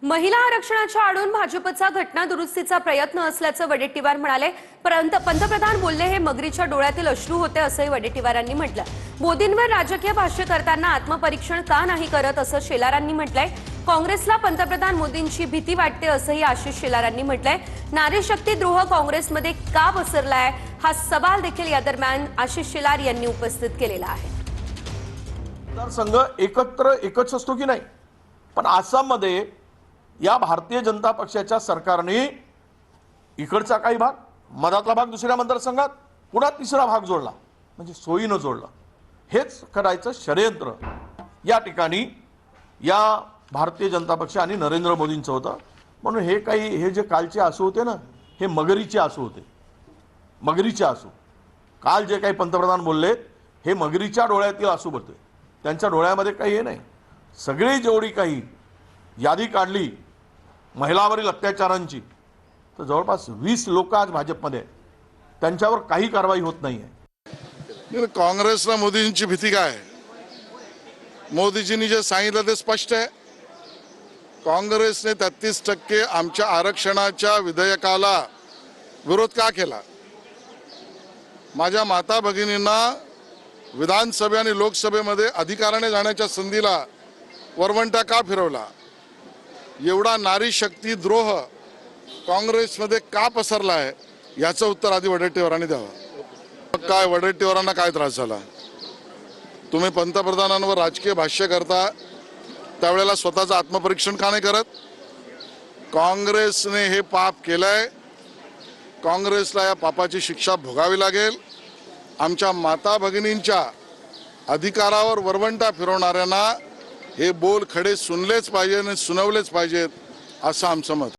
महिला आरक्षणाच्या आडून भाजपचा घटना दुरुस्तीचा प्रयत्न असल्याचं वडेट्टीवार म्हणाले। पंतप्रधान बोलले हे मगरीच्या डोळ्यातील अश्रू होते असंही वडेट्टीवारांनी म्हटलं। मोदींवर राजकीय भाष्य करताना आत्मपरीक्षण का नाही करत असं शेलारांनी म्हटलंय। काँग्रेसला पंतप्रधान मोदींची भीती वाटते असंही आशिष शेलारांनी म्हटलंय। नारी शक्ती द्रोह काँग्रेसमध्ये का पसरलाय हा सवाल देखील या दरम्यान आशिष शेलार यांनी उपस्थित केलेला आहे। संघ एकच असतो की नाही, पण आसाममध्ये या भारतीय जनता पक्षाच्या सरकारने इकडचा काही भाग, मधातला भाग दुसऱ्या मतदारसंघात, पुन्हा तिसरा भाग जोडला, म्हणजे सोयीनं जोडला। हेच करायचं षडयंत्र या ठिकाणी या भारतीय जनता पक्ष आणि नरेंद्र मोदींचं होतं। म्हणून हे जे कालचे आसू होते ना, हे मगरीचे आसू होते, मगरीचे आसू। काल जे काही पंतप्रधान बोलले हे मगरीच्या डोळ्यातील आसू होते, त्यांच्या डोळ्यामध्ये काही हे नाही। सगळी जेवढी काही यादी काढली महिलांवरील अत्याचारांची, तर जवळपास 20 लोक आज भाजपमध्ये, त्यांच्यावर काही कारवाई होत नाहीये। काँग्रेसला मोदींची भीती काय? मोदीजींनी जे सांगितलं ते स्पष्ट आहे। काँग्रेसने 33% आमच्या आरक्षणाच्या विधेयकाला विरोध का केला? माझ्या माता भगिनींना विधानसभे आणि लोकसभेमध्ये अधिकाराने जाण्याच्या संधीला वरवंटा का फिरवला? एवढा नारी शक्ती द्रोह काँग्रेसमध्ये का पसरला आहे याचं उत्तर आधी वडेट्टीवारांनी द्यावं। काय वडेट्टीवारांना काय त्रास झाला? तुम्ही पंतप्रधानांवर राजकीय भाष्य करता त्यावेळेला स्वतःचं आत्मपरीक्षण का नाही करत? काँग्रेसने हे पाप केलंय, काँग्रेसला या पापाची शिक्षा भोगावी लागेल। आमच्या माता भगिनींच्या अधिकारावर वरवंटा फिरवणाऱ्यांना हे बोल खडे सुनलेच पाहिजे आणि सुनावलेच पाहिजेत असं आमचं मत।